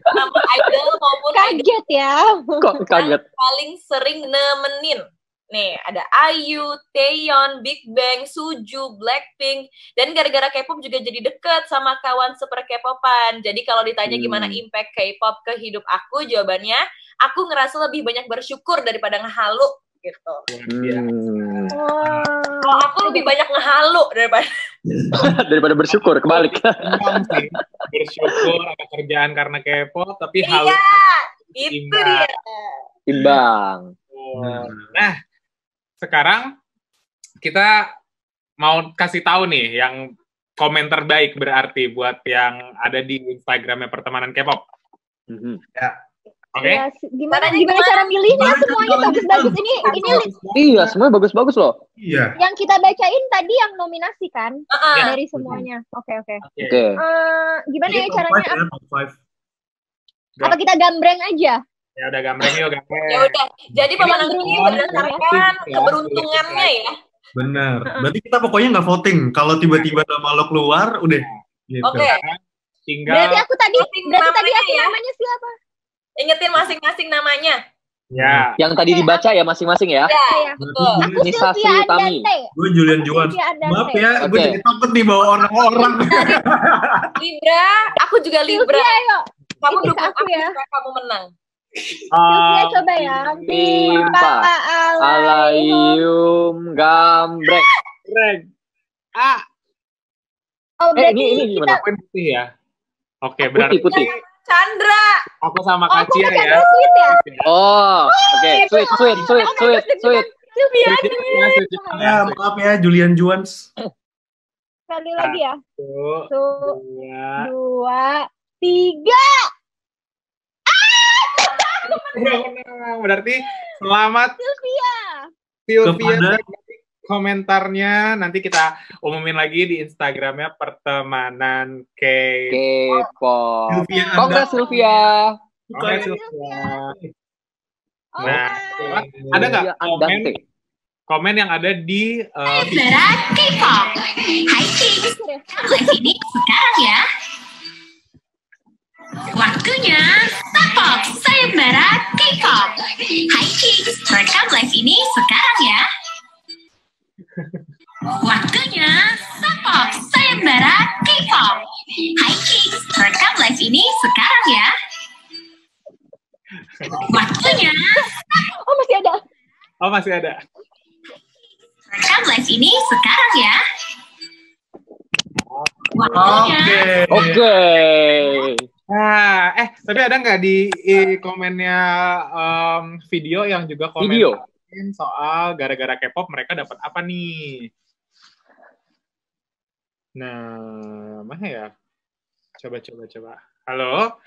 nama idol maupun kaget ya. Kok kaget? Paling sering nemenin. Nih, ada IU, Taeyeon, Big Bang, Suju, Blackpink, dan gara-gara K-pop juga jadi deket sama kawan super K-popan. Jadi kalau ditanya gimana impact K-pop ke hidup aku, jawabannya, aku ngerasa lebih banyak bersyukur daripada ngehalu, gitu. Kalau aku lebih banyak ngehalu daripada bersyukur, kebalik. Bersyukur ada kerjaan karena K-pop, tapi halu. Iya, itu dia. Imbang. Nah, sekarang kita mau kasih tahu nih yang komen terbaik berarti buat yang ada di Instagramnya pertemanan K-pop. Ya. Oke. Ya, gimana cara milihnya? Semuanya bagus-bagus. Ini iya, semuanya bagus-bagus loh. Iya. Yang kita bacain tadi yang nominasi kan dari semuanya. Oke. Gimana ya caranya? Apa kita gambreng aja? Ya udah gambreng yuk. Ya udah. Jadi pemenang ini berdasarkan keberuntungannya ya. Benar. Berarti kita pokoknya nggak voting. Kalau tiba-tiba nama lo keluar, udah. Gitu. Oke. Tinggal. Berarti aku tadi namanya siapa? Ingetin masing-masing namanya. Ya. Yang tadi dibaca ya masing-masing ya. Ya, betul. Aku Sylvia Andante. Gue Julian Juan. Maaf ya, gue jadi takut nih bawa orang-orang. Libra, aku juga Libra. Kamu dukung aku ya. Kamu menang. Sylvia coba ya. Pimpa Alayum Gambreng. Oh, berarti ini gimana? Putih ya. Oke, berarti putih. Chandra. Aku sama Kacia ya. Oh, oke. Sweet. Sylvia. Ya, maaf ya Julian Juans. Sekali lagi ya. 1, 2, 3. Berarti selamat Sylvia. Komentarnya nanti kita umumin lagi di Instagramnya pertemanan K-pop. Congrats Sylvia. Nah, ada nggak komen yang ada di Barat K-pop. Hai Kings, live ini sekarang ya. Waktunya Tapok Sayembara K-pop. Hai Kings, rekam live ini sekarang ya. Waktunya Tapok Sayembara K-pop. Hai Kings, rekam live ini sekarang ya. Waktunya Oh, masih ada. Rekam live ini sekarang ya. Oke. Nah, tapi ada nggak di komennya video yang juga komen soal gara-gara K-pop mereka dapat apa nih? Nah, mana ya? Coba. Halo?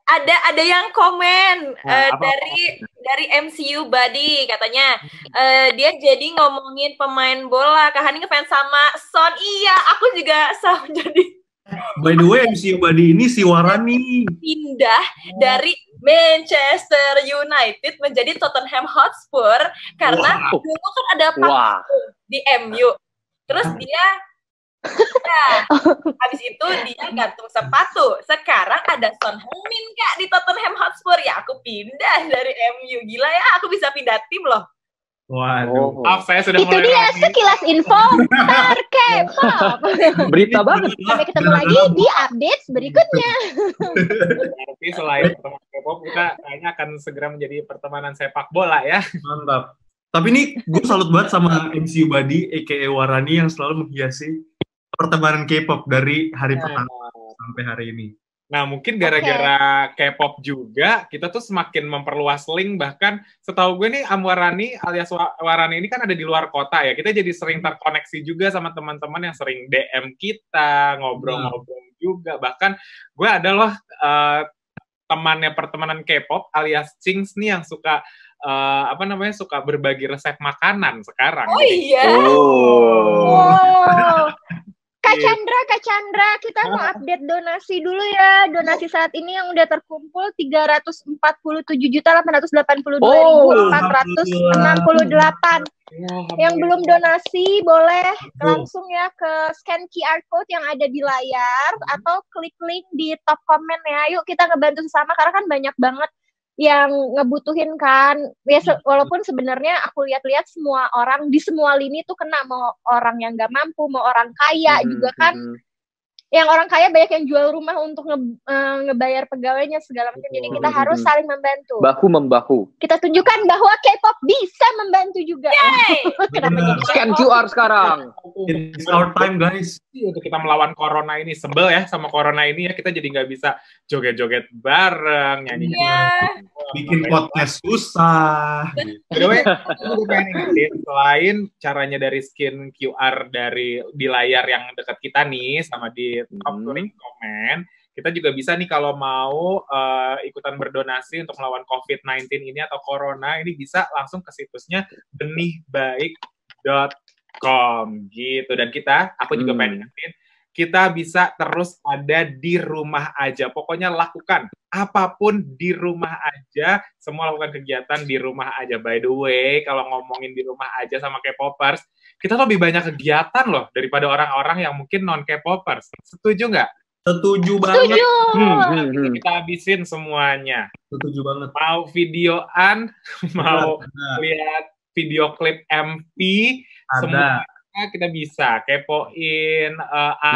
Ada yang komen dari MCU Buddy katanya dia jadi ngomongin pemain bola. Kak Hani ngefans sama Son. Iya, aku juga sama jadi. By the way, MCU Buddy ini si Warani Pindah dari Manchester United menjadi Tottenham Hotspur karena dulu kan ada di MU. Terus dia habis itu dia gantung sepatu. Sekarang ada Son Heung-min Kak di Tottenham Hotspur. Ya aku pindah dari MU. Gila ya, aku bisa pindah tim loh. Waduh. Saya sudah itu dia sekilas info K-pop. Berita banget. Sampai ketemu lagi di update berikutnya. Tapi selain pertemanan K-pop, kita kayaknya akan segera menjadi pertemanan sepak bola ya. Mantap. Tapi ini gue salut banget sama MCU Buddy, a.k.a. Warani yang selalu menghiasi pertemanan K-pop dari hari pertama sampai hari ini. Nah, mungkin gara-gara K-pop juga, kita tuh semakin memperluas link, bahkan setahu gue nih, Warani alias Warani ini kan ada di luar kota ya, kita jadi sering terkoneksi juga sama teman-teman yang sering DM kita, ngobrol-ngobrol juga, bahkan gue adalah temannya pertemanan K-pop alias Cings nih yang suka suka berbagi resep makanan sekarang. Oh iya. Kak Chandra, kita mau update donasi dulu ya. Donasi saat ini yang udah terkumpul 347.882.468. Yang belum donasi boleh langsung ya ke scan QR code yang ada di layar atau klik link di top komen ya. Yuk kita ngebantu sesama karena kan banyak banget yang ngebutuhin kan. Ya, walaupun sebenarnya aku lihat-lihat semua orang di semua lini tuh kena, mau orang yang nggak mampu, mau orang kaya juga kan. Yang orang kaya banyak yang jual rumah untuk ngebayar pegawainya segala macam. Jadi kita harus saling membantu. Bahu-membahu. Kita tunjukkan bahwa K-pop bisa membantu juga. Kenapa jadi scan QR sekarang? It's our time, guys. Untuk kita melawan corona ini, sebel ya sama corona ini ya, kita jadi nggak bisa joget-joget bareng, nyanyi. Bikin podcast susah. By the way, aku pengen ingetin, selain caranya dari scan QR di layar yang dekat kita nih, sama di top link komen, kita juga bisa nih kalau mau ikutan berdonasi untuk melawan COVID-19 ini atau corona, ini bisa langsung ke situsnya benihbaik.com gitu. Dan aku juga pengen ingetin, kita bisa terus ada di rumah aja. Pokoknya lakukan apapun di rumah aja. Semua lakukan kegiatan di rumah aja. By the way, kalau ngomongin di rumah aja sama K-popers, kita lebih banyak kegiatan loh daripada orang-orang yang mungkin non-K-popers. Setuju nggak? Setuju banget. Setuju. Kita habisin semuanya. Setuju banget. Mau videoan, mau lihat video klip MP, semua kita bisa kepoin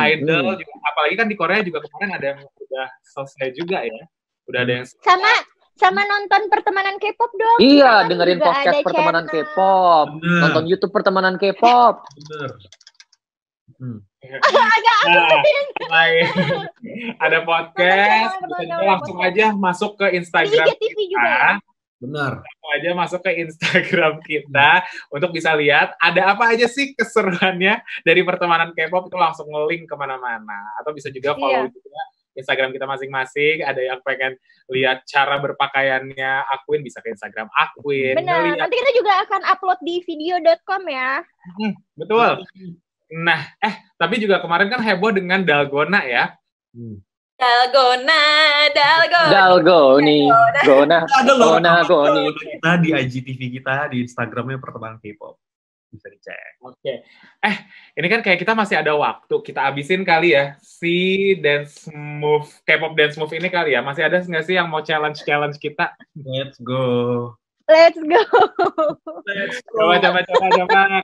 idol juga. Apalagi kan di Korea juga kemarin ada yang udah selesai juga ya. Udah ada yang sama nonton pertemanan K-pop dong. Iya, dengerin podcast pertemanan K-pop. Nonton YouTube pertemanan K-pop. Ada podcast, kita langsung aja masuk ke Instagram kita. Benar. Langsung aja masuk ke Instagram kita untuk bisa lihat ada apa aja sih keseruannya dari pertemanan K-pop, itu langsung nge-link kemana-mana. Atau bisa juga follow juga Instagram kita masing-masing. Ada yang pengen lihat cara berpakaiannya Akwin, bisa ke Instagram Akwin. Benar, nanti kita juga akan upload di video.com ya. Betul. Nah, tapi juga kemarin kan heboh dengan Dalgona ya. Dalgoni. Kita di IGTV kita, di Instagramnya pertemanan K-pop. Bisa dicek. Oke. Ini kan kayak kita masih ada waktu. Kita abisin kali ya si dance move, K-pop dance move ini kali ya. Masih ada nggak sih yang mau challenge kita? Let's go. Coba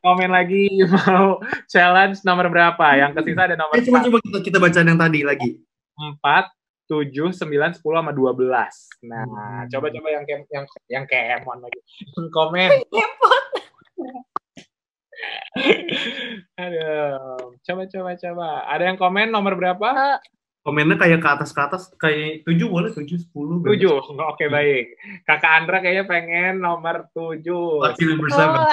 komen lagi mau challenge nomor berapa? Yang kesisa ada nomor 4. Coba kita bacain yang tadi lagi. 4, 7, 9, 10 sama 12. Nah, coba-coba yang Kemon lagi. Komen. Aduh, coba. Ada yang komen nomor berapa? Komennya kayak ke atas, kayak 7 boleh, 7, 10. 7, oke baik. Kakak Andra kayaknya pengen nomor 7.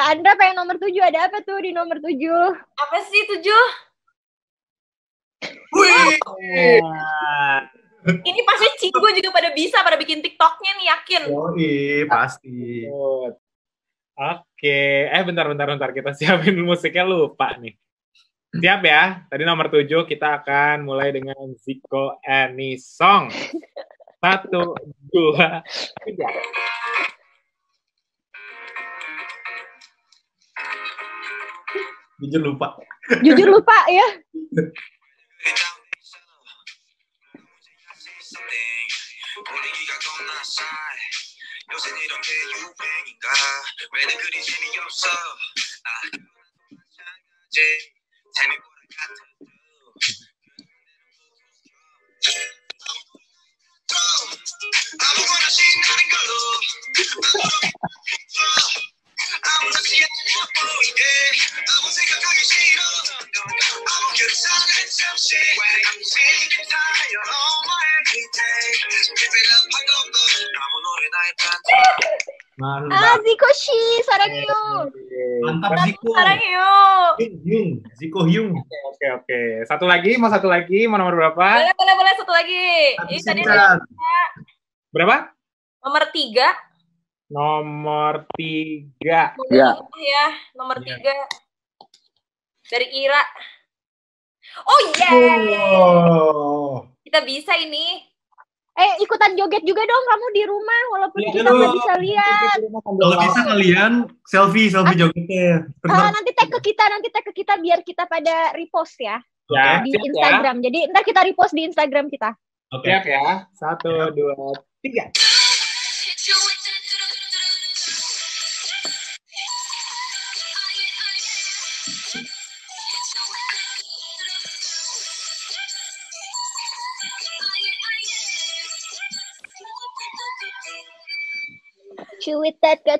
Andra pengen nomor 7, ada apa tuh di nomor 7? Apa sih 7? Wih! Ini pasti Cigo juga pada bikin TikToknya nih, yakin. Oh iya, pasti. Oke, bentar, kita siapin musiknya, lupa nih. Siap ya, tadi nomor 7 kita akan mulai dengan Zico Any Song. 1, 2, 3. Jujur lupa ya. Zico Shi, sarangyo. Mantap Zico. Sarangyo. Zico Hyung. Oke. Satu lagi, mau nomor berapa? Boleh satu lagi. Ini tadi berapa? Nomor 3. Nomor 3. Ya, nomor 3. Dari Ira. Oh yeah. Kita bisa ini. Ikutan joget juga dong kamu di rumah walaupun kita nggak bisa lihat. Kalau bisa kalian selfie jogetnya. Nanti tag ke kita biar kita pada repost ya. Di Instagram. Jadi ntar kita repost di Instagram kita. Oke ya. 1, 2, 3.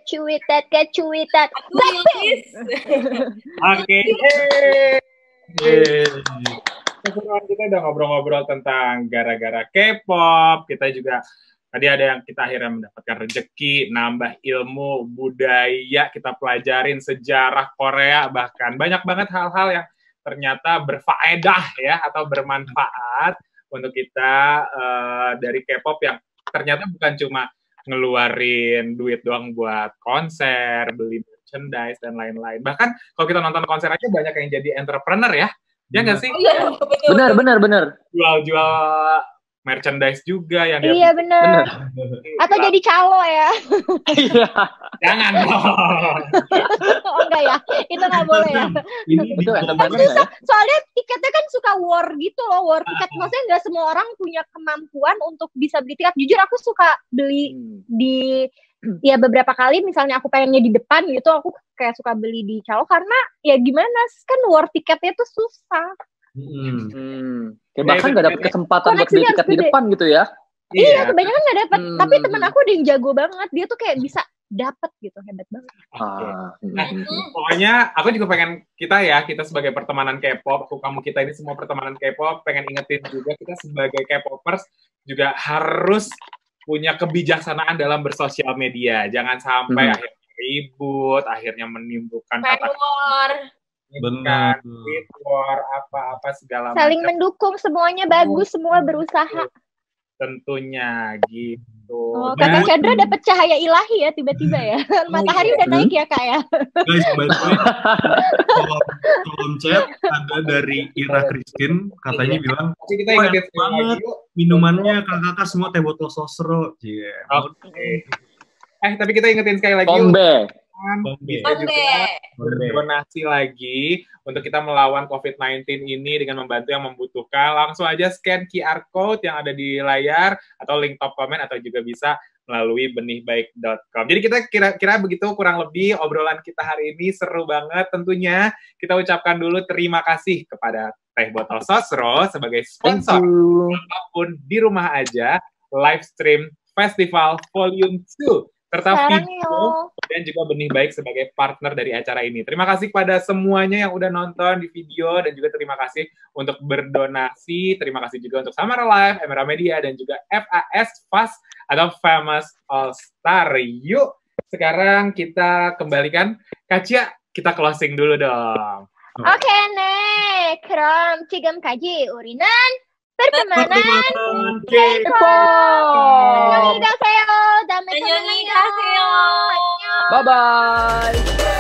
Cuitat. Oke. Keseruan kita udah ngobrol-ngobrol tentang gara-gara K-pop. Kita juga tadi ada yang kita akhirnya mendapatkan rezeki, nambah ilmu, budaya, kita pelajarin sejarah Korea, bahkan banyak banget hal-hal yang ternyata berfaedah ya atau bermanfaat untuk kita dari K-pop yang ternyata bukan cuma ngeluarin duit doang buat konser, beli merchandise, dan lain-lain. Bahkan kalau kita nonton konser aja banyak yang jadi entrepreneur ya. Ya nggak sih? Benar. Jual merchandise juga yang iya benar. Atau jadi calo ya. Jangan dong. Oh enggak ya, itu nggak boleh ya. Soalnya tiketnya kan suka war gitu loh, war tiket. Maksudnya nggak semua orang punya kemampuan untuk bisa beli tiket. Jujur aku suka beli di ya beberapa kali misalnya aku pengennya di depan gitu, aku kayak suka beli di calo karena ya gimana kan war tiketnya tuh susah. Bahkan nggak dapet kesempatan buat beli tiket di depan gitu ya. Iya, kebanyakan nggak dapet. Tapi teman aku ada yang jago banget, dia tuh kayak bisa dapet gitu, hebat banget. Nah, pokoknya aku juga pengen kita sebagai pertemanan K-pop, kita ini semua pertemanan K-pop, pengen ingetin juga kita sebagai K-popers juga harus punya kebijaksanaan dalam bersosial media. Jangan sampai akhirnya ribut, akhirnya menimbulkan benar, war apa segala macam. Saling mendukung, semuanya bagus, semua berusaha. Tentunya gitu. Kakak Chandra dapat cahaya ilahi ya tiba-tiba ya. Matahari udah naik ya Kak ya. Guys, by the way, kolom chat ada dari Ira Christine, katanya bilang, kita ingetin banget minumannya kakak semua teh botol sosro. Oke. Tapi kita ingetin sekali lagi. Bisa juga donasi lagi untuk kita melawan COVID-19 ini dengan membantu yang membutuhkan. Langsung aja scan QR code yang ada di layar atau link top comment atau juga bisa melalui benihbaik.com. Jadi kita kira-kira begitu kurang lebih obrolan kita hari ini, seru banget tentunya. Kita ucapkan dulu terima kasih kepada Teh Botol Sosro sebagai sponsor apapun di rumah aja live stream Festival Volume 2 serta video dan juga Benih Baik sebagai partner dari acara ini. Terima kasih kepada semuanya yang udah nonton di video dan juga terima kasih untuk berdonasi. Terima kasih juga untuk Samara Live, Emera Media dan juga FAS Fast atau Famous All Star. Yuk, sekarang kita kembalikan Kacia, kita closing dulu dong. Oke, 네. 그럼 지금까지 우리는 pertemanan K-pop. 안녕히 가세요. 다음에 또 만나요. 안녕히 가세요. Bye-bye.